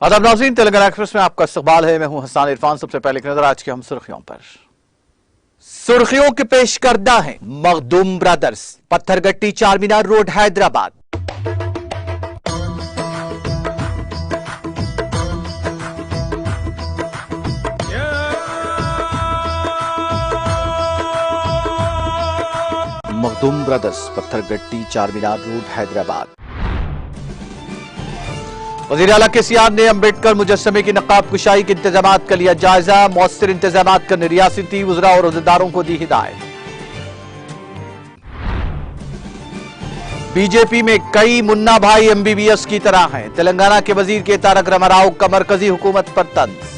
आदाब नाज़रीन, तेलंगाना एक्सप्रेस में आपका इस्तकबाल है। मैं हूं हसन इरफान। सबसे पहले एक नजर आज की हम सुर्खियों पर। सुर्खियों के पेश करदा है Makhdoom brothers, Pathergatti Charminar road Hyderabad. Makhdoom brothers, Pathergatti Charminar road Hyderabad. वज़ीर आला केसीआर ने अम्बेडकर मुजस्समे की नकाब कुशाई के इंतजामात का लिया जायजा। मौसर इंतजामात करने रियासती वज़रा और ओहदेदारों को दी हिदायत। बीजेपी में कई मुन्ना भाई एमबीबीएस की तरह हैं। तेलंगाना के वजीर के तारक रामाराव का मरकजी हुकूमत पर तंज।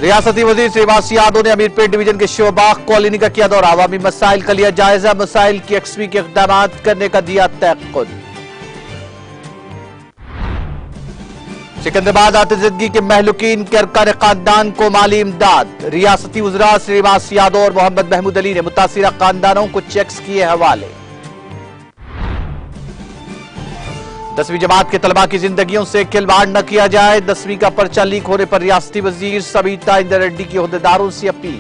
रियासती वजीर श्रीवास यादव ने अमीरपेट डिवीजन के शोबाग कॉलोनी का किया दौरा। अवामी मसाइल का लिया जायजा। मसाइल की यकसवी के इक़दाम करने का दिया तयक्कुद। सिकंदराबाद आतिशदगी के महलुकीन के अरकान खानदान को माली इमदाद। रियासती वज़रा श्रीवास यादव और मोहम्मद महमूद अली ने मुतासिरा खानदानों को चेक्स किए हवाले। 10वीं जमात के तलबा की जिंदगियों से खिलवाड़ न किया जाए। 10वीं का पर्चा लीक होने पर रियासती वजीर सविता इंदर रेड्डी की ओहदेदारों से अपील।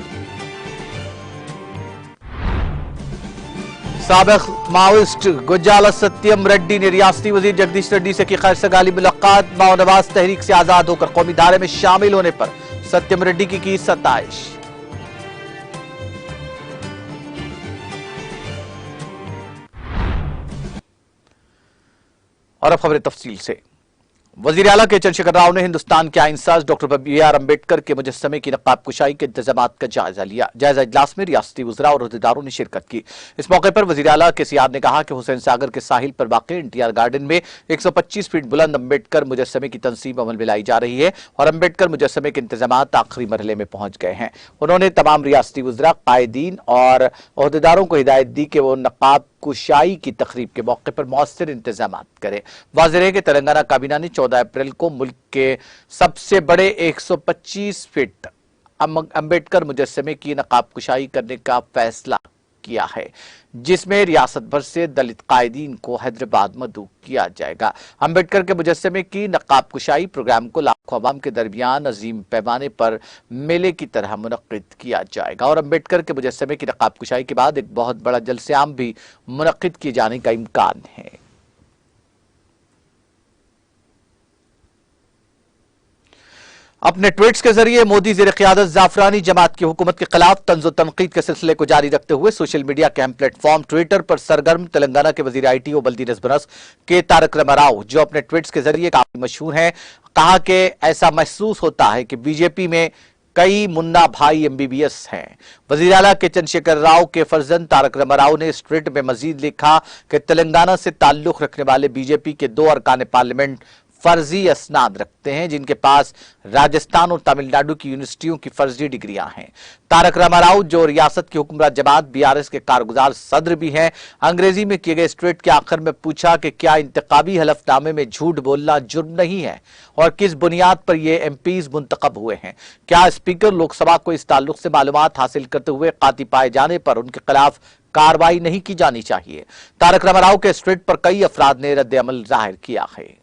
साबिक माओइस्ट गुज्जाला सत्यम रेड्डी ने रियासती वजीर जगदीश रेड्डी से की खैर सगाली मुलाकात। माओ नवाज तहरीक से आजाद होकर कौमी धारे में शामिल होने पर सत्यम रेड्डी की सताइश। और अब खबरें तफसील से। वजीर आला के चंद्रशेखर राव ने हिंदुस्तान के आइनसाज डॉक्टर बी.आर. अम्बेडकर के मुजस्समे की नकाब कुशाई के इंतजामात का जायजा लिया। जायजा इजलास में रियासती वज़रा और ओहदेदारों ने शिरकत की। इस मौके पर वजीर आला केसीआर ने कहा कि हुसैन सागर के साहिल पर वाक़ एनटीआर गार्डन में 125 फीट बुलंद अम्बेडकर मुजस्समे की तंसीब अमल में लाई जा रही है और अम्बेडकर मुजस्समे के इंतजामात आखिरी मरहले में पहुंच गए हैं। उन्होंने तमाम रियासती वज़रा, कायदीन और ओहदेदारों को हिदायत दी कि वो नकाब कुशाई की तकरीब के मौके पर मौसर इंतजामात करें। वाज़ेह है कि तेलंगाना काबीना ने 14 अप्रैल को मुल्क के सबसे बड़े 125 फीट अम्बेडकर मुजस्समे की नकाब कुशाई करने का फैसला किया है, जिसमें रियासत भर से दलित कायदीन को हैदराबाद मदऊ किया जाएगा। अम्बेडकर के मुजस्समे की नकाब कुशाई प्रोग्राम को लाखों अवाम के दरमियान अजीम पैमाने पर मेले की तरह मुनक्किद किया जाएगा और अम्बेडकर के मुजस्समे की नकाब कुशाई के बाद एक बहुत बड़ा जलसे आम भी मुनक्किद किए जाने का इम्कान है। अपने ट्वीट्स के जरिए मोदी ज़ेर क़ियादत ज़ाफ़रानी जमात की हुकूमत के खिलाफ तंज़ व तनक़ीद के सिलसिले को जारी रखते हुए सोशल मीडिया के अहम प्लेटफॉर्म ट्विटर पर सरगर्म तेलंगाना के वज़ीर IT और बल्दी नज़्म के तारक रामाराव, जो अपने ट्वीट्स के जरिए काफी मशहूर हैं, कहा कि ऐसा महसूस होता है कि बीजेपी में कई मुन्ना भाई एमबीबीएस हैं। वज़ीर आला के चंद्रशेखर राव के फर्जंद तारक रामाराव ने इस ट्वीट में मजीद लिखा कि तेलंगाना से ताल्लुक रखने वाले बीजेपी के 2 अरकान पार्लियामेंट फर्जी असनाद रखते हैं, जिनके पास राजस्थान और तमिलनाडु की यूनिवर्सिटियों की फर्जी डिग्रियां हैं। तारक रामाराव, जो रियासत की हुक्मरान जमात बीआरएस के कारगुजार सदर भी हैं, अंग्रेजी में किए गए इस ट्वीट के आखिर में पूछा कि क्या इंतखाबी हलफनामे में झूठ बोलना जुर्म नहीं है और किस बुनियाद पर यह एमपीज मुंतखब हुए हैं। क्या स्पीकर लोकसभा को इस ताल्लुक से मालूमात हासिल करते हुए काती पाए जाने पर उनके खिलाफ कार्रवाई नहीं की जानी चाहिए। तारक रामाराव के इस ट्वीट पर कई अफराद ने रद्द अमल जाहिर किया है।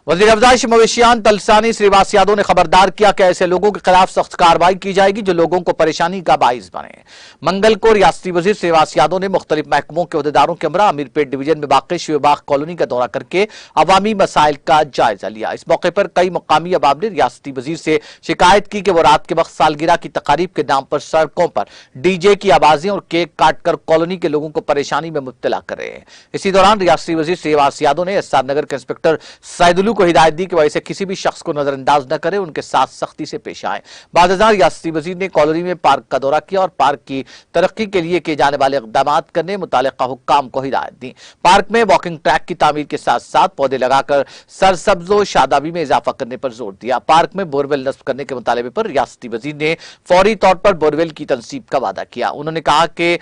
वज़ीर अफ़ज़ाइश मवेशियान तलसानी श्रीवास यादव ने खबरदार किया कि ऐसे लोगों के खिलाफ सख्त कार्रवाई की जाएगी जो लोगों को परेशानी का बाइस बने। मंगल को रियासती वज़ीर श्रीवास यादव ने मुख्तलिफ महकमों के ओहदेदारों के हमरा अमीरपेट डिवीजन में वाक़ शोबाग कॉलोनी का दौरा करके अवामी मसाइल का जायजा लिया। इस मौके पर कई मुकामी अवाम ने रियासती वज़ीर से शिकायत की कि वो रात के वक्त सालगिरह की तकारीब के नाम पर सड़कों पर डीजे की आवाजें और केक काटकर कॉलोनी के लोगों को परेशानी में मुब्तला कर रहे हैं। इसी दौरान रियासती वज़ीर श्रीवास यादव ने एसआर नगर के इंस्पेक्टर सैदुल्लू को हिदायत दी कि वह ऐसे किसी भी शख्स को नजरअंदाज न करे, उनके साथ सख्ती से पेश आए। बादशाह रियासती वजीर ने कॉलोनी में पार्क का दौरा किया और पार्क की तरक्की के लिए किए जाने वाले इक़दाम करने मुतालिका हुक्काम को हिदायत दी। पार्क में वॉकिंग ट्रैक की तामीर के साथ साथ पौधे लगाकर सरसब्जो शादाबी में इजाफा करने पर जोर दिया। पार्क में बोरवेल नस्ब करने के मुतालबे पर रियासती वजीर ने फौरी तौर पर बोरवेल की तंसीब का वादा किया। उन्होंने कहा कि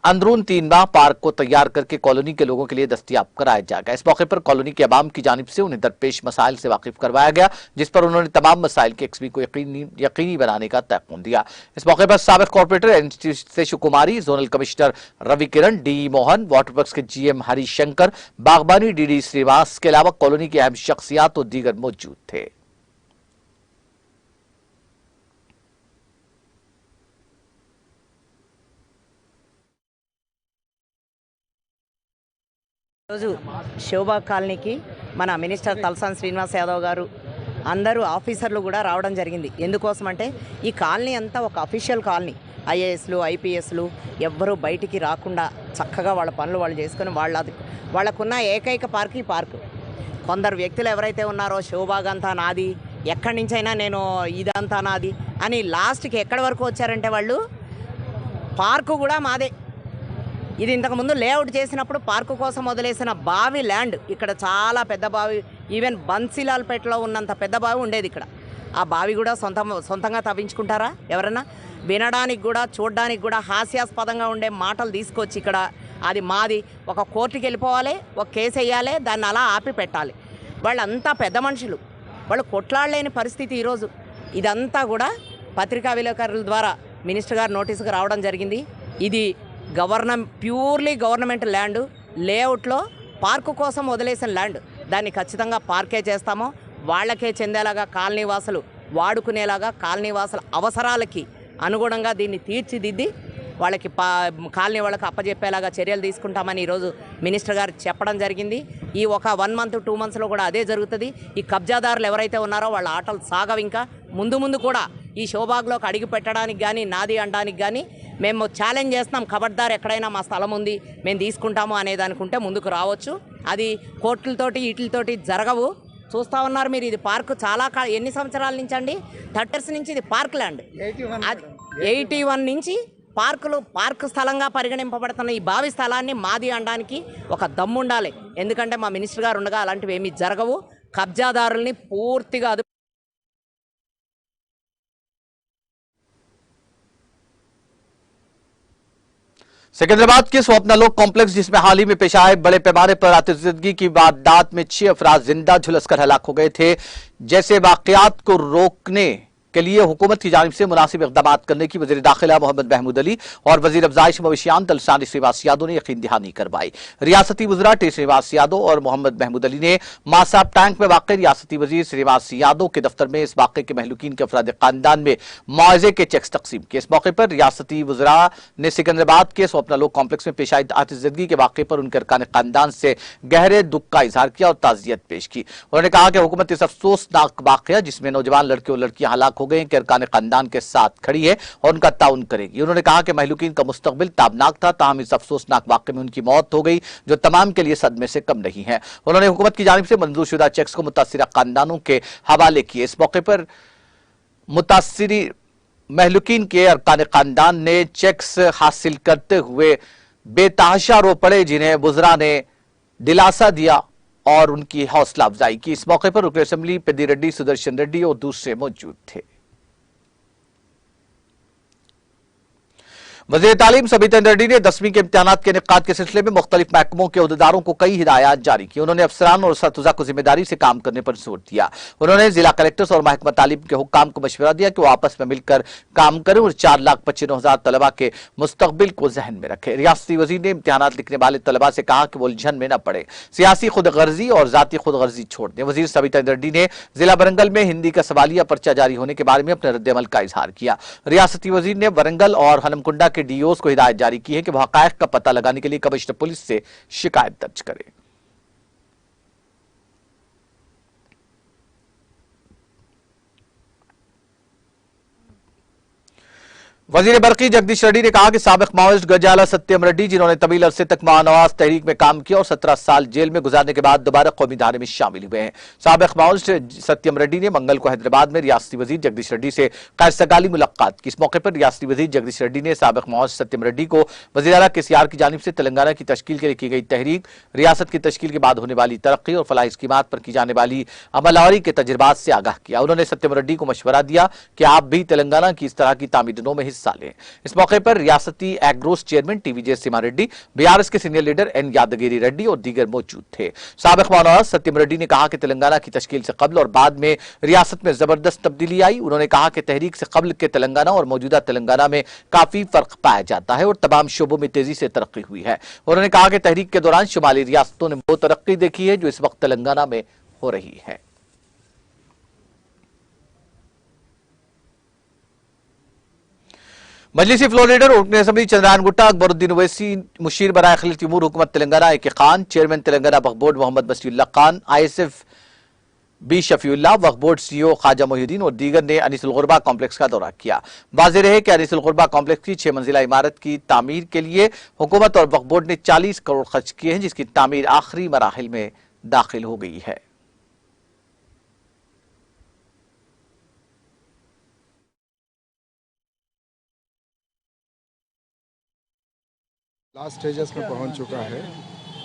अंदरून 3 माह पार्क को तैयार करके कॉलोनी के लोगों के लिए दस्तयाब कराया जाएगा। इस मौके पर कॉलोनी के अवाम की जानिब से उन्हें दरपेश मसाइल से वाकिफ करवाया गया, जिस पर उन्होंने तमाम मसाइल के एक्सपी को यकीनी बनाने का तयक़ुन दिया। इस मौके पर साबिक़ कॉर्पोरेटर एन कुमारी, जोनल कमिश्नर रवि किरण, डी मोहन, वाटर वर्क्स के GM हरिशंकर, बागबानी DD श्रीवास के अलावा कॉलोनी की अहम शख्सियात और दीगर मौजूद थे। రోజు షోబాగ్ కాలనీకి మన మినిస్టర్ తలసాని శ్రీనివాస్ యాదవ్ గారు అందరూ ఆఫీసర్లు కూడా రావడం జరిగింది. ఎందుకోసం అంటే ఈ కాలనీ అంతా ఒక అఫీషియల్ కాలనీ. IASలు IPSలు ఎవ్వరూ బయటికి రాకుండా చక్కగా వాళ్ళ పనులు వాళ్ళు చేసుకొని వాళ్ళకున్న ఏకైక పార్క్ ఈ పార్కు. కొందరు వ్యక్తులు ఎవరైతే ఉన్నారో షోబాగ్ అంతా నాది, ఎక్కడి నుంచైనా నేను ఇదంతా నాది అని లాస్ట్కి ఎక్కడి వరకు వచ్చారంటే వాళ్ళు పార్కు కూడా మాదే. ఇది ఇంతకుముందు లేఅవుట్ చేసినప్పుడు పార్కు కోసం వదిలేసిన బావి ల్యాండ్. ఇక్కడ చాలా పెద్ద బావి, ఈవెన్ బన్సీలాల్పేటలో ఉన్నంత పెద్ద బావి ఉండేది ఇక్కడ. ఆ బావి కూడా సొంతంగా తవ్వించుకుంటారా ఎవరన్నా? వినడానికి కూడా చూడడానికి కూడా హాస్యాస్పదంగా ఉండే మాటలు తీసుకొచ్చి ఇక్కడ అది మాది, ఒక కోర్టుకి వెళ్ళిపోవాలి, ఒక కేసు వేయాలి, దాన్ని అలా ఆపి పెట్టాలి. వాళ్ళంతా పెద్ద మనుషులు, వాళ్ళు కొట్లాడలేని పరిస్థితి ఈరోజు. ఇదంతా కూడా పత్రికా విలేకరుల ద్వారా మినిస్టర్ గారు నోటీసుకు రావడం జరిగింది. ఇది ప్యూర్లీ గవర్నమెంట్ ల్యాండ్, లేఅవుట్లో పార్కు కోసం వదిలేసిన ల్యాండ్. దాన్ని ఖచ్చితంగా పార్కే చేస్తామో, వాళ్ళకే చెందేలాగా కాలనీ వాసులు వాడుకునేలాగా, కాలనీ వాసుల అవసరాలకి అనుగుణంగా దీన్ని తీర్చిదిద్ది వాళ్ళకి కాలనీ వాళ్ళకి అప్పజెప్పేలాగా చర్యలు తీసుకుంటామని ఈరోజు మినిస్టర్ గారు చెప్పడం జరిగింది. ఈ ఒక 1 మంత్ 2 మంత్స్లో కూడా అదే జరుగుతుంది. ఈ కబ్జాదారులు ఎవరైతే ఉన్నారో వాళ్ళ ఆటలు సాగవు. ఇంకా ముందు కూడా ఈ షోబాగ్లోకి అడిగి పెట్టడానికి కానీ, నాది అనడానికి కానీ మేము ఛాలెంజ్ చేస్తున్నాం. ఖబర్దార్, ఎక్కడైనా మా స్థలం ఉంది మేము తీసుకుంటాము అనేదానికుంటే ముందుకు రావచ్చు. అది కోర్టులతోటి వీటితోటి జరగవు. చూస్తూ ఉన్నారు మీరు. ఇది పార్కు చాలా ఎన్ని సంవత్సరాల నుంచి అండి? 30 years నుంచి ఇది పార్క్ ల్యాండ్. 81 నుంచి పార్కు స్థలంగా పరిగణింపబడుతున్న ఈ బావి స్థలాన్ని మాది అనడానికి ఒక దమ్ము ఉండాలి. ఎందుకంటే మా మినిస్టర్ గారు ఉండగా అలాంటివి ఏమీ జరగవు. కబ్జాదారుల్ని పూర్తిగా सिकंदराबाद के स्वप्नालोक कॉम्प्लेक्स, जिसमें हाल ही में पेश आए बड़े पैमाने पर आतिशबाजी की वारदात में 6 अफराद जिंदा झुलसकर हलाक हो गए थे, जैसे वाकयात को रोकने के लिए हुकूमत की जानिब से मुनासिब इक़दाम करने की वज़ीर दाखिला मोहम्मद महमूद अली और वज़ीर अफ़ज़ाइश मवेशियात तलसानी श्रीवास यादव ने यकीन दहानी करवाई। रियासती वज़रा टी श्रीवास यादव और मोहम्मद महमूद अली ने मासाब टैंक में वाक़ रियासती वज़ीर श्रीवास यादव के दफ्तर में इस वाक़े के महलूकीन के अफराद ख़ानदान में मुआवज़े के चेक्स तकसीम किए। इस मौके पर रियासती वज़रा ने सिकंदराबाद के स्वप्नालोक कॉम्प्लेक्स में पेश आई आतिशबाजी के वाक़े पर उनके अरकान ख़ानदान से गहरे दुख का इजहार किया और ताज़ियत पेश की। उन्होंने कहा कि हुकूमत इस अफसोसनाक वाक़या जिसमें नौजवान लड़के और लड़कियां हलाक हो गए के अरकान ख़ानदान के साथ खड़ी है और उनका ताउन करेगी। उन्होंने कहा कि महलूकीन का मुस्तकबिल ताबनाक था, ताहम इस अफसोसनाक वाक़े में उनकी मौत हो गई, जो तमाम के लिए सदमे से कम नहीं है। उन्होंने हुकूमत की जानिब से मंजूर शुदा चेक्स को मुतासिरा ख़ानदानों के हवाले किए। इस मौके पर मुतासिरी महलूकीन के अरकान ख़ानदान ने चेक्स हासिल करते हुए बेतहाशा रो पड़े, जिन्हें वज़रा ने दिलासा दिया और उनकी हौसला अफजाई की। इस मौके पर रुकन असेंबली पेद्दी रेड्डी, सुदर्शन रेड्डी और दूसरे मौजूद थे। वज़ीर तालीम सबिता रेड्डी ने 10वीं के इम्तिहानात के इनेकाद के सिलसिले में मुख्तलिफ महकमों के अहदेदारों को कई हिदायत जारी की। उन्होंने अफसरान और असतिज़ा को जिम्मेदारी से काम करने पर जोर दिया। उन्होंने जिला कलेक्टर्स और महकमा तालीम के हुक्काम को मशवरा दिया कि वो आपस में मिलकर काम करें और 4,95,000 तलबा के मुस्तकबिल को जहन में रखें। रियासती वज़ीर ने इम्तिहानात लिखने वाले तलबा से कहा कि वो उलझन में न पड़े, सियासी खुदगर्जी और जाती खुदगर्जी छोड़ दें। वज़ीर सबिता रेड्डी ने जिला वरंगल में हिंदी का सवालिया पर्चा जारी होने के बारे में अपने रद्द-ए-अमल का इजहार किया। रियासती वज़ीर ने वरंगल और हनमकुंडा के DOs को हिदायत जारी की है कि वह हक़ाइक़ का पता लगाने के लिए कमिश्नर पुलिस से शिकायत दर्ज करें। वज़ीर बरक़ी जगदीश रेड्डी ने कहा कि साबिक़ माओइस्ट गजाला सत्यम रेड्डी, जिन्होंने तवील अरसे तक महानवाज तहरीक में काम किया और 17 साल जेल में गुजारने के बाद दोबारा कौमी धारे में शामिल हुए हैं। साबिक़ माओइस्ट सत्यम रेड्डी ने मंगल को हैदराबाद में रियासती वज़ीर जगदीश रेड्डी से क़ैर-सगाली मुलाकात की। इस मौके पर रियासती वज़ीर जगदीश रेड्डी ने साबिक़ माओइस्ट सत्यम रेड्डी को वज़ीर आला KCR की जानिब से तेलंगाना की तश्कील के लिए की गई तहरीक, रियासत की तश्कील के बाद होने वाली तरक्की और फलाही स्कीमात पर की जाने वाली अमलावरी के तजर्बात से आगाह किया। उन्होंने सत्यम रेड्डी को मशवरा दिया कि आप भी तेलंगाना की इस तरह की तामीदनों में हिस्सा लें। इस मौके पर रियासती एग्रोस चेयरमैन टीवीजे सीमा रेड्डी, बीआरएस के सीनियर लीडर एन यादगिरी रेड्डी और दीगर मौजूद थे। साबिक मौलाना सत्यम रेड्डी ने कहा कि तेलंगाना की तश्कील से कबल और बाद में रियासत में जबरदस्त तब्दीली आई। उन्होंने कहा कि तहरीक से कबल के तेलंगाना और मौजूदा तेलंगाना में काफी फर्क पाया जाता है और तमाम शोबों में तेजी से तरक्की हुई है। उन्होंने कहा कि तहरीक के दौरान शुमाली रियासतों ने वो तरक्की देखी है जो इस वक्त तेलंगाना में हो रही है। मजलिसी फ्लोर लीडर और रुकन असम्बली चंद्रायन गुट्टा, अकबरुद्दीन ओवैसी, मुशीर बराए खलील तिमूर, हुकूमत Telangana A K Khan, chairman Telangana Waqf board Mohammed Basiullah Khan, ISF B Shafiullah, Waqf board CEO Khwaja Mohiuddin और दीगर ने अनीसुल गुरबा कॉम्प्लेक्स का दौरा किया। वाज़ेह रहे कि अनीसुल गुरबा कॉम्प्लेक्स की 6 मंजिला इमारत की तामीर के लिए हुकूमत और वक्फ बोर्ड ने 40 करोड़ खर्च किए हैं, जिसकी तामीर आखिरी मराहिल में दाखिल हो गई है। लास्ट स्टेजेस में पहुंच चुका है।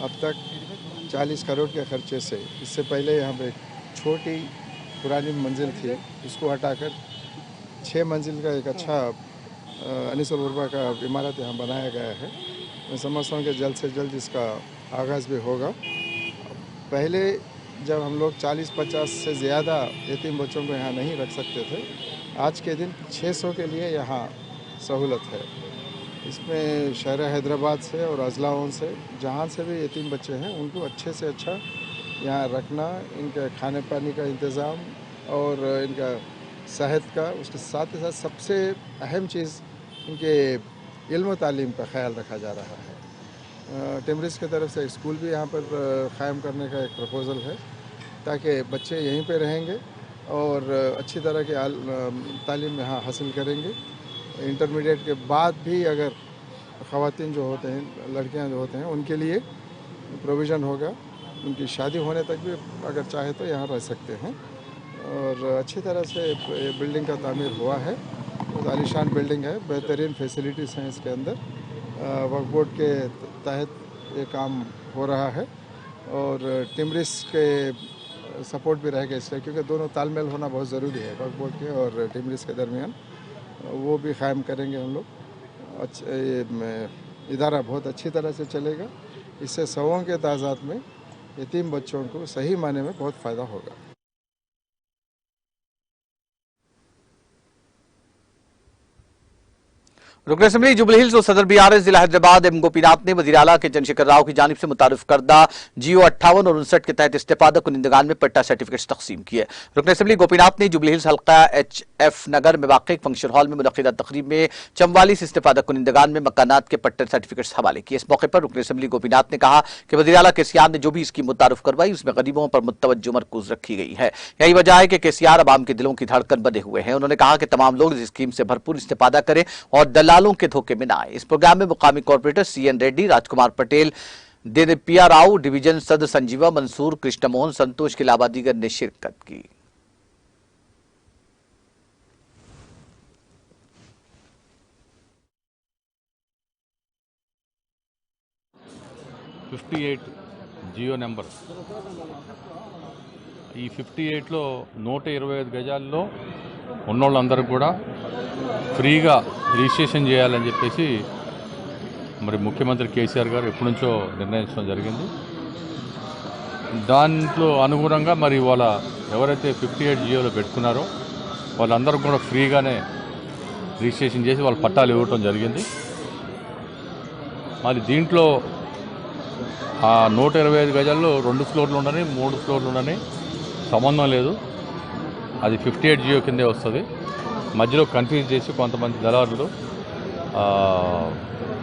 अब तक 40 करोड़ के खर्चे से, इससे पहले यहाँ पे छोटी पुरानी मंजिल थी, उसको हटाकर 6 मंजिल का एक अच्छा अनीसुल गुरबा का इमारत यहाँ बनाया गया है। मैं समझता हूँ कि जल्द से जल्द इसका आगाज़ भी होगा। पहले जब हम लोग 40-50 से ज़्यादा यतीम बच्चों को यहाँ नहीं रख सकते थे, आज के दिन 600 के लिए यहाँ सहूलत है। इसमें शहर हैदराबाद से और अजलाओं से, जहाँ से भी यतीम बच्चे हैं, उनको अच्छे से अच्छा यहाँ रखना, इनका खाने पानी का इंतज़ाम और इनका सेहत का, उसके साथ ही साथ सबसे अहम चीज़ इनके इल्म तालीम का ख्याल रखा जा रहा है। टिमरिस की तरफ से एक स्कूल भी यहाँ पर क़ायम करने का एक प्रपोज़ल है, ताकि बच्चे यहीं पे रहेंगे और अच्छी तरह की तालीम यहाँ हासिल करेंगे। इंटरमीडिएट के बाद भी अगर ख़वातीन जो होते हैं, लड़कियां जो होते हैं, उनके लिए प्रोविज़न होगा। उनकी शादी होने तक भी अगर चाहे तो यहाँ रह सकते हैं। और अच्छी तरह से ये बिल्डिंग का तामीर हुआ है, बहुत आलीशान बिल्डिंग है, बेहतरीन फैसिलिटीज़ हैं इसके अंदर। वक्फ बोर्ड के तहत ये काम हो रहा है और टिमरिस के सपोर्ट भी रहेगा इसलिए, क्योंकि दोनों तालमेल होना बहुत ज़रूरी है वक्फ बोर्ड के और टिमरिस के दरमियान। वो भी क़ायम करेंगे हम लोग। इदारा बहुत अच्छी तरह से चलेगा। इससे सौओं के तादाद में यतीम बच्चों को सही माने में बहुत फ़ायदा होगा। रुकन असम्बली जुबली हिल्स और सदर बीआरएस जिला हैदराबाद एम गोपीनाथ ने वज़ीर आला के चंद्रशेखर राव की जानिब से मुतारिफ करदा GO 58 और 59 के तहत इस्तेफादा कुनिंदगान में पट्टा सर्टिफिकेट्स तकसीम किए। रुकन असम्बली गोपीनाथ ने जुबली हिल्स हल्का HF नगर में वाक़ फंक्शन हॉल में मुनक़िदा तकरीब में 44 इस्तेफादा कुनिंदगान में मकानात के पट्टे सर्टिफिकेट्स हवाले किए। इस मौके पर रुकन असम्बली गोपीनाथ ने कहा कि वज़ीर आला KCR ने जो भी स्कीम मुतारिफ करवाई, उसमें गरीबों पर मुतवज्जो मरकूज रखी गई है। यही वजह है कि KCR अवाम के दिलों की धड़कन बने हुए हैं। उन्होंने कहा कि तमाम लोग इस स्कीम से भरपूर इस्तेफादा करें और दलालों के धोखे में न आए। इस प्रोग्राम में मुकामी corporator CN Reddy, Rajkumar Patel, दिनपिया Rao, division सदर संजीवा मंसूर, कृष्ण मोहन संतोष के अलावा दीगर ने शिरकत की। GO నెంబర్ ఈ 58లో 125 గజాల్లో ఉన్నోళ్ళందరూ కూడా ఫ్రీగా రిజిస్ట్రేషన్ చేయాలని చెప్పేసి మరి ముఖ్యమంత్రి KCR గారు ఎప్పటి నుంచో నిర్ణయించడం జరిగింది. దాంట్లో అనుగుణంగా మరి వాళ్ళ ఎవరైతే 58 GOలో పెట్టుకున్నారో వాళ్ళందరూ కూడా ఫ్రీగానే రిజిస్ట్రేషన్ చేసి వాళ్ళ పట్టాలు ఇవ్వటం జరిగింది. మరి దీంట్లో ఆ 125 గజాల్లో 2 ఫ్లోర్లు ఉండని 3 ఫ్లోర్లు ఉండని సంబంధం లేదు. అది 58 GO కిందే వస్తుంది. మధ్యలో కన్ఫ్యూజ్ చేసి కొంతమంది దళారులు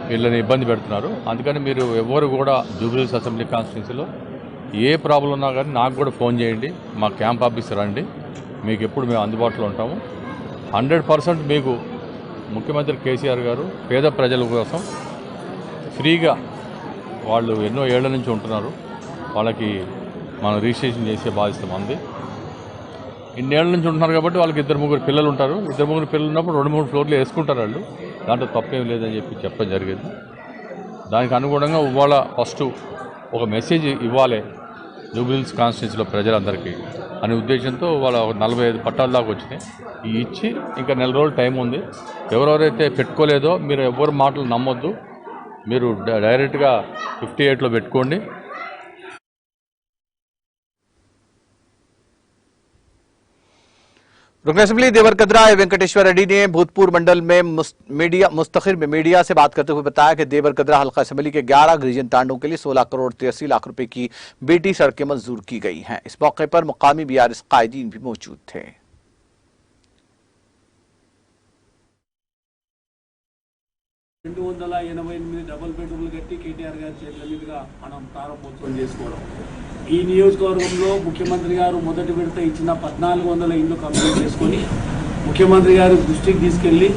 వీళ్ళని ఇబ్బంది పెడుతున్నారు. అందుకని మీరు ఎవరు కూడా జూబ్లీహిల్స్ అసెంబ్లీ కాన్స్టిట్యున్సీలో ఏ ప్రాబ్లం ఉన్నా కానీ నాకు కూడా ఫోన్ చేయండి, మా క్యాంప్ ఆఫీస్ రండి, మీకు ఎప్పుడు మేము అందుబాటులో ఉంటాము. 100% మీకు ముఖ్యమంత్రి KCR గారు పేద ప్రజల కోసం ఫ్రీగా, వాళ్ళు ఎన్నో ఏళ్ల నుంచి ఉంటున్నారు, వాళ్ళకి మనం రిజిస్ట్రేషన్ చేసే బాధ్యత మంది. ఇన్నేళ్ల నుంచి ఉంటున్నారు కాబట్టి వాళ్ళకి 2-3 పిల్లలు ఉంటారు. 2-3 పిల్లలు ఉన్నప్పుడు 2-3 ఫ్లోర్లు వేసుకుంటారు వాళ్ళు. దాంట్లో తప్పేం లేదని చెప్పడం జరిగింది. దానికి అనుగుణంగా ఇవాళ ఫస్ట్ ఒక మెసేజ్ ఇవ్వాలి జూబ్లీహిల్స్ కాన్స్టిట్యున్సీలో ప్రజలందరికీ అనే ఉద్దేశంతో వాళ్ళ 45 పట్టాల దాకా వచ్చినాయి. ఈ ఇచ్చి ఇంకా నెల రోజులు టైం ఉంది. ఎవరెవరైతే పెట్టుకోలేదో మీరు ఎవరి మాటలు నమ్మొద్దు. మీరు డైరెక్ట్గా 58లో పెట్టుకోండి. रुकन असेंबली देवर कदरा वेंकटेश्वर रेड्डी ने भूतपूर्व मंडल में मुस्तखिर में मीडिया से बात करते हुए बताया कि देवर कदरा हल्का असेंबली के 11 गिरिजन तांडों के लिए 16 करोड़ 83 लाख रुपए की बीटी सड़कें मंजूर की गई हैं। इस मौके पर मुकामी बीआरएस कायदीन भी मौजूद थे। 288 డబుల్ బెడ్రూమ్లు కట్టి కేటీఆర్ గారి చేతుల మీదుగా మనం ప్రారంభోత్సవం చేసుకోవడం. ఈ నియోజకవర్గంలో ముఖ్యమంత్రి గారు మొదటి విడత ఇచ్చిన 1400 ఇండ్లు కంప్లీట్ చేసుకొని ముఖ్యమంత్రి గారి దృష్టికి తీసుకెళ్లి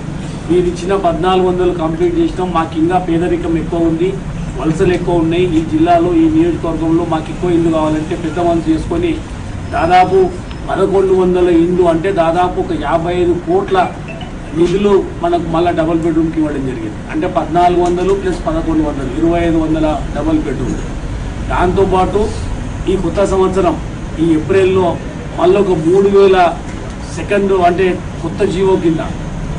మీరు ఇచ్చిన 1400 కంప్లీట్ చేసినాం, మాకు ఇంకా పేదరికం ఎక్కువ ఉంది, వలసలు ఎక్కువ ఉన్నాయి, ఈ జిల్లాలో ఈ నియోజకవర్గంలో మాకు ఎక్కువ ఇల్లు కావాలంటే పెద్ద మనసు చేసుకొని దాదాపు 1100 ఇండ్లు అంటే దాదాపు ఒక 55 కోట్ల నిధులు మనకు మళ్ళీ డబుల్ బెడ్రూమ్కి ఇవ్వడం జరిగింది. అంటే 1400 ప్లస్ 1100 2500 డబుల్ బెడ్రూమ్. దాంతోపాటు ఈ కొత్త సంవత్సరం ఈ ఏప్రిల్లో మళ్ళీ ఒక 3000 సెకండ్ అంటే కొత్త జీవో కింద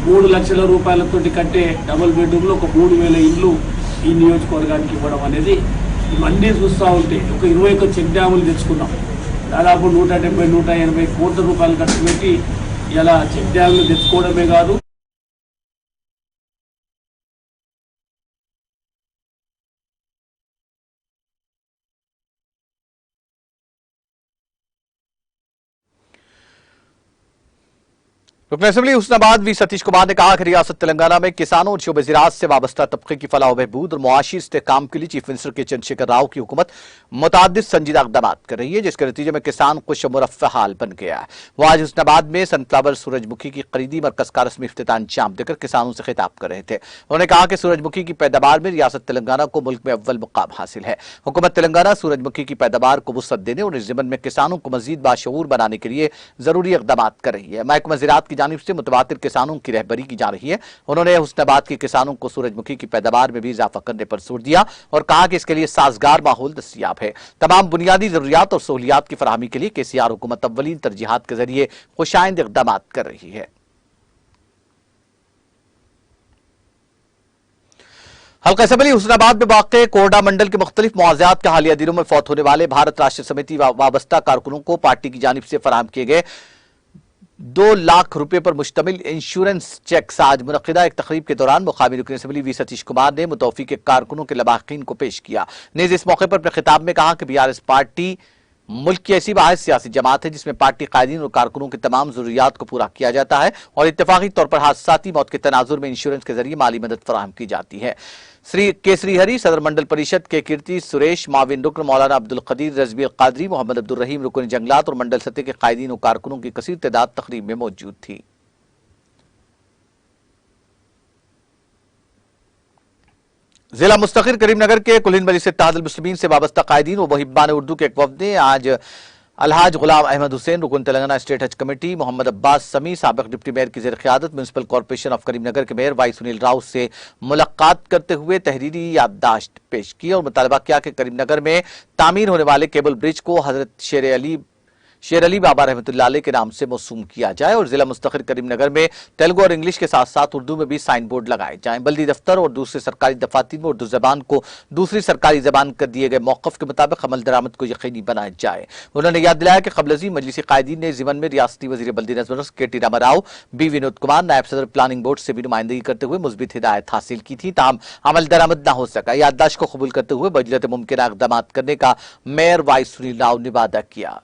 3 లక్షల రూపాయలతోటి కట్టే డబుల్ బెడ్రూమ్లో ఒక 3000 ఇండ్లు ఈ నియోజకవర్గానికి ఇవ్వడం అనేది ఇవన్నీ చూస్తూ ఉంటే ఒక 21 చెక్ డ్యాములు తెచ్చుకున్నాం. దాదాపు 170-180 కోట్ల రూపాయలు ఖర్చు పెట్టి ఇలా చెక్ డ్యాములు తెచ్చుకోవడమే కాదు, रुकन असेंबली हुस्नाबाद वी सतीश कुमार ने कहा कि रियासत तेलंगाना में किसानों और शोबे ज़राअत से वाबस्ता तबके की फलाह बहबूद और मुआशी इस्तेहकाम के लिए चीफ मिनिस्टर के चंद्रशेखर राव की हुकूमत मुतअद्दिद संजीदा इक़दाम कर रही है, जिसके नतीजे में किसान खुश मुरफ़्फ़ा हाल बन गया है। वो आज हुस्नाबाद में सनफ्लावर सूरजमुखी की खरीदी मरकज का रस्मी इफ्तिताह अंजाम देकर किसानों से खिताब कर रहे थे। उन्होंने कहा कि सूरजमुखी की पैदावार में रियासत तेलंगाना को मुल्क में अव्वल मुकाम हासिल है। हुकूमत तेलंगाना सूरजमुखी की पैदावार को वुसअत देने और इस ज़िम्मन में किसानों को मज़ीद बाशऊर बनाने के लिए जरूरी इक़दाम कर रही है। महकमा ज़राअत की जानिब से मुतवातिर किसानों की रहबरी की जा रही है। उन्होंने हुस्नाबाद के किसानों को सूरजमुखी की पैदावार में भी इजाफा करने पर जोर दिया और कहा कि इसके लिए साजगार माहौल दस्तयाब है। तमाम बुनियादी जरूरियात और सहूलियात की फराहमी के लिए केसीआर हुकूमत अव्वलीन तरजीहात के जरिए खुशाइंद इक़दाम कर रही है। हल्का असेंबली हुस्नाबाद में वाक़े कोरडा मंडल के मुख्तलिफ मुआवजात के हालिया दिनों में फौत होने वाले भारत राष्ट्र समिति वाबस्ता कारकुनों को पार्टी की जानिब से फराहम किए गए 2 लाख रुपए पर मुश्तमिल इंश्योरेंस चेक आज मुनक़िदा एक तकरीब के दौरान मुक़ामी रुकन असेंबली वी सतीश कुमार ने मुतौफ़ी के कारकुनों के लवाहिकीन को पेश किया। नीज़ इस मौके पर अपने खिताब में कहा कि बीआरएस पार्टी मुल्क की ऐसी वाहिद सियासी जमात है जिसमें पार्टी कायदीन और कारकुनों की तमाम जरूरियात को पूरा किया जाता है और इत्तफाकी तौर पर हादसाती मौत के तनाजुर में इंश्योरेंस के जरिए माली मदद फराहम की जाती है। श्री केसरी हरी सदर मंडल परिषद के कीर्ति सुरेश, माविन रुकन मौलाना अब्दुल कदीर, रजबी कादरी, मोहम्मद अब्दुल रहीम, रुकन जंगलात और मंडल सतह के कायदीन और कारकुनों की कसीर तादाद तकरीब में मौजूद थी। जिला मुस्तखिर करीमनगर के कुलिन मजलिस इत्तेहादुल मुस्लिमीन से वाबस्ता कायदीन व मुहिब्बान उर्दू के एक वफ़द ने आज अलहाज गुलाम अहमद हुसैन, रुकन तेलंगाना स्टेट हज कमेटी, मोहम्मद अब्बास समी, साबिक डिप्टी मेयर की ज़ेर क़यादत म्यूनसिपल कॉरपोरेशन ऑफ करीमनगर के मेयर वाई सुनील राव से मुलाकात करते हुए तहरीरी याददाश्त पेश की और मुतालबा किया कि करीमनगर में तामीर होने वाले केबल ब्रिज को हजरत शेर अली बाबा रहमतुल्लाह अलैह के नाम से मौसूम किया जाए और जिला मुस्तखिर करीमनगर में तेलुगु और इंग्लिश के साथ साथ उर्दू में भी साइन बोर्ड लगाए जाएं। बल्दी दफ्तर और दूसरे सरकारी दफातर में उर्दू जबान को दूसरी सरकारी जबान कर दिए गए मौक़िफ़ के मुताबिक अमल दरामद को यकीनी बनाया जाए। उन्होंने याद दिलाया कि क़ब्ल मजलिस कायदीन ने ज़िमन में रियासती वज़ीर बल्दी नज़्म के.टी. रामाराव, बी विनोद कुमार, नायब सदर प्लानिंग बोर्ड से भी नुमाइंदगी करते हुए मुस्बित हिदायत हासिल की थी, ताहम अमल दरामद न हो सका। याददाश्त को कबूल करते हुए बजलत मुमकिन इक़दाम करने का मेयर वाई सुनील राव ने वादा किया।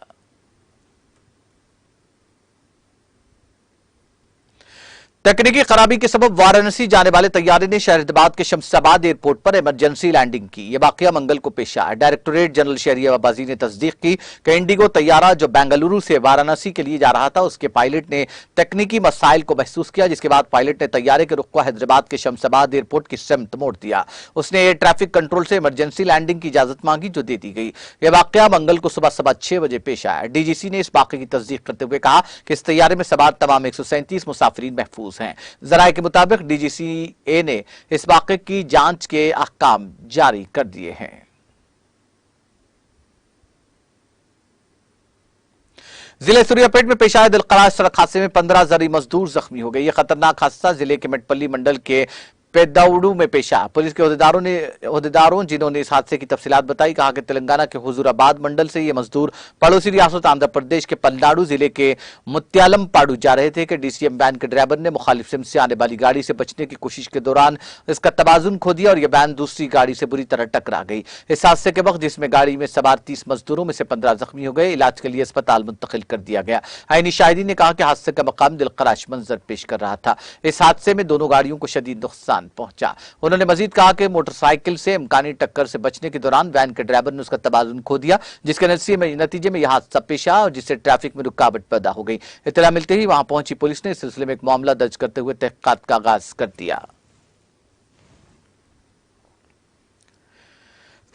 तकनीकी खराबी के सबब वाराणसी जाने वाले तैयारे ने शहरियाबाद के शमशाबाद एयरपोर्ट पर इमरजेंसी लैंडिंग की। यह वाकया मंगल को पेश आया। डायरेक्टोरेट जनरल शहरियाबाजी ने तस्दीक की कि इंडिगो तैयारा जो बेंगलुरु से वाराणसी के लिए जा रहा था, उसके पायलट ने तकनीकी मसाइल को महसूस किया, जिसके बाद पायलट ने तैयारे के रुख को हैदराबाद के शमशाबाद एयरपोर्ट की सिमत मोड़ दिया। उसने एयर ट्रैफिक कंट्रोल से इमरजेंसी लैंडिंग की इजाजत मांगी, जो दे दी गई। यह वाकया मंगल को सुबह 6:15 बजे पेश आया। डीजीसी ने इस वाकये की तस्दीक करते हुए कहा कि इस तैयारे में सवार तमाम 137 मुसाफिरीन महफूज हैं। जराये के मुताबिक डीजीसीए ने इस वाक़े की जांच के अहकाम जारी कर दिए हैं। जिले सूर्यापेट में पेश आए दिलखराश सड़क हादसे में 15 जरी मजदूर जख्मी हो गए। यह खतरनाक हादसा जिले के मेटपल्ली मंडल के पेदाउडू में पेश आया। पुलिस के ओहदेदारों जिन्होंने इस हादसे की तफसीलात बताई, कहा कि तेलंगाना के हुजूराबाद मंडल से ये मजदूर पड़ोसी रियासत आंध्र प्रदेश के पलनाडु जिले के मुत्यालम पाडू जा रहे थे कि डीसीएम वैन के ड्राइवर ने मुखालिफ सिम से आने वाली गाड़ी से बचने की कोशिश के दौरान इसका तवाजुन खो दिया और यह वैन दूसरी गाड़ी से बुरी तरह टकरा गई। इस हादसे के वक्त जिसमें गाड़ी में सवार 30 मजदूरों में से 15 जख्मी हो गए, इलाज के लिए अस्पताल मुंतकिल कर दिया गया। आईनी शाहिदीन ने कहा कि हादसे का मकाम दिलखराश मंजर पेश कर रहा था। इस हादसे में दोनों गाड़ियों को शदीद नुकसान पहुंचा। उन्होंने मजीद कहा कि मोटरसाइकिल से इम्कानी टक्कर से बचने के दौरान वैन के ड्राइवर ने उसका तवाजुन खो दिया, जिसके नतीजे में यह हादसा पेश आया और जिससे ट्रैफिक में रुकावट पैदा हो गई। इत्तला मिलते ही वहां पहुंची पुलिस ने इस सिलसिले में एक मामला दर्ज करते हुए तहकीकात का आगाज कर दिया।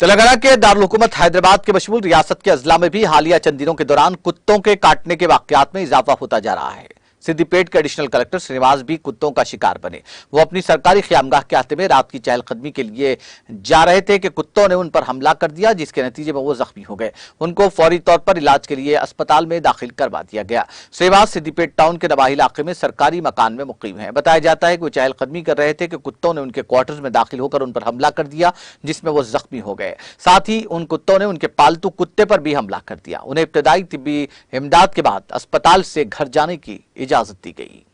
तेलंगाना के दारुल हुकूमत हैदराबाद के मशमूल रियासत के अजला में भी हालिया चंद दिनों के दौरान कुत्तों के काटने के वाकयात में इजाफा होता जा रहा है। सिद्दीपेट के एडिशनल कलेक्टर श्रीनिवास भी कुत्तों का शिकार बने। वो अपनी सरकारी ख्यामगाह के आते में रात की चहलकदमी के लिए जा रहे थे कि कुत्तों ने उन पर हमला कर दिया, जिसके नतीजे में वो जख्मी हो गए। उनको फौरी तौर पर इलाज के लिए अस्पताल में दाखिल करवा दिया गया। श्रीनिवास सिद्दीपेट टाउन के नवाही इलाके में सरकारी मकान में मुकीम है। बताया जाता है कि वो चहलकदमी कर रहे थे कि कुत्तों ने उनके क्वार्टर्स में दाखिल होकर उन पर हमला कर दिया, जिसमें वो जख्मी हो गए। साथ ही उन कुत्तों ने उनके पालतू कुत्ते पर भी हमला कर दिया। उन्हें इब्तदाई तिब्बी इमदाद के बाद अस्पताल से घर जाने की इजाजत दी गई।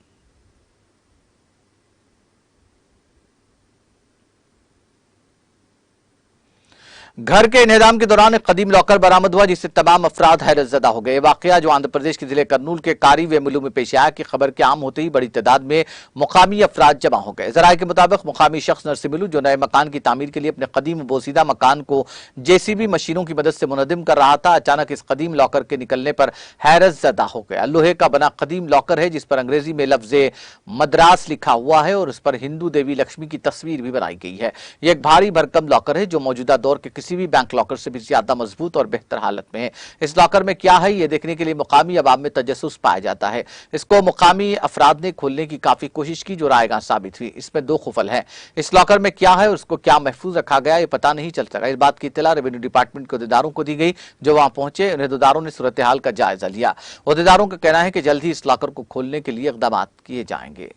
घर के इन्हेदाम के दौरान एक कदीम लॉकर बरामद हुआ, जिससे तमाम अफराद हैरत ज़दा हो गए। वाकया जो आंध्र प्रदेश के जिले कर्नूल के कारी वेमुलू में पेश आया कि खबर के आम होते ही बड़ी तादाद में मुकामी अफराद जमा हो गए। जराये के मुताबिक मुकामी शख्स नरसिमिलू जो नए मकान की तामीर के लिए अपने कदीम बोसीदा मकान को जेसीबी मशीनों की मदद से मुनदिम कर रहा था, अचानक इस कदीम लॉकर के निकलने पर हैरत ज़दा हो गया। लोहे का बना कदीम लॉकर है, जिस पर अंग्रेजी में लफ्ज़े मद्रास लिखा हुआ है और उस पर हिंदू देवी लक्ष्मी की तस्वीर भी बनाई गई है। यह एक भारी भरकम लॉकर है जो मौजूदा दौर के किसी भी बैंक लॉकर से भी ज्यादा मजबूत और बेहतर हालत में है। इस लॉकर में क्या है ये देखने के लिए मुकामी अवाम में तजस्सुस पाया जाता है। इसको मुकामी अफराद ने खोलने की काफी कोशिश की, जो रायगां साबित हुई। इसमें 2 खुफल है। इस लॉकर में क्या है और उसको क्या महफूज रखा गया ये पता नहीं चल सका। इस बात की इत्तला रेवेन्यू डिपार्टमेंट के अहदेदारों को दी गई, जो वहां पहुंचे। अहदेदारों ने सूरत हाल का जायजा लिया। अहदेदारों का कहना है कि जल्द ही इस लॉकर को खोलने के लिए इक़दाम किए जाएंगे।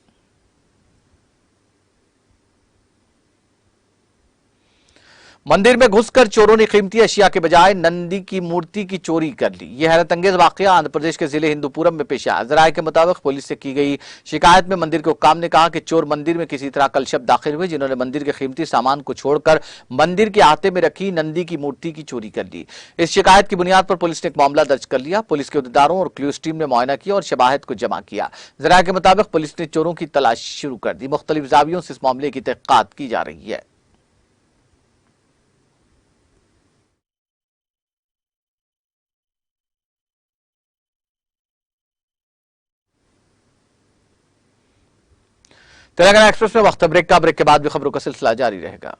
मंदिर में घुसकर चोरों ने कीमती अशिया के बजाय नंदी की मूर्ति की चोरी कर ली। यह हैरत अंगेज वाकया आंध्र प्रदेश के जिले हिंदूपुरम में पेश आया। जराये के मुताबिक पुलिस से की गई शिकायत में मंदिर के हुक्काम ने कहा कि चोर मंदिर में किसी तरह कल शब दाखिल हुए, जिन्होंने मंदिर के कीमती सामान को छोड़कर मंदिर के अहाते में रखी नंदी की मूर्ति की चोरी कर ली। इस शिकायत की बुनियाद पर पुलिस ने एक मामला दर्ज कर लिया। पुलिस के अहदेदारों और क्लूज टीम ने मुआयना किया और शवाहिद को जमा किया। जराये के मुताबिक पुलिस ने चोरों की तलाश शुरू कर दी। मुख्तलिफ जावियों से इस मामले की तहकीकात की जा रही है। तेलंगाना एक्सप्रेस में वक्त ब्रेक का, ब्रेक के बाद भी खबरों का सिलसिला जारी रहेगा।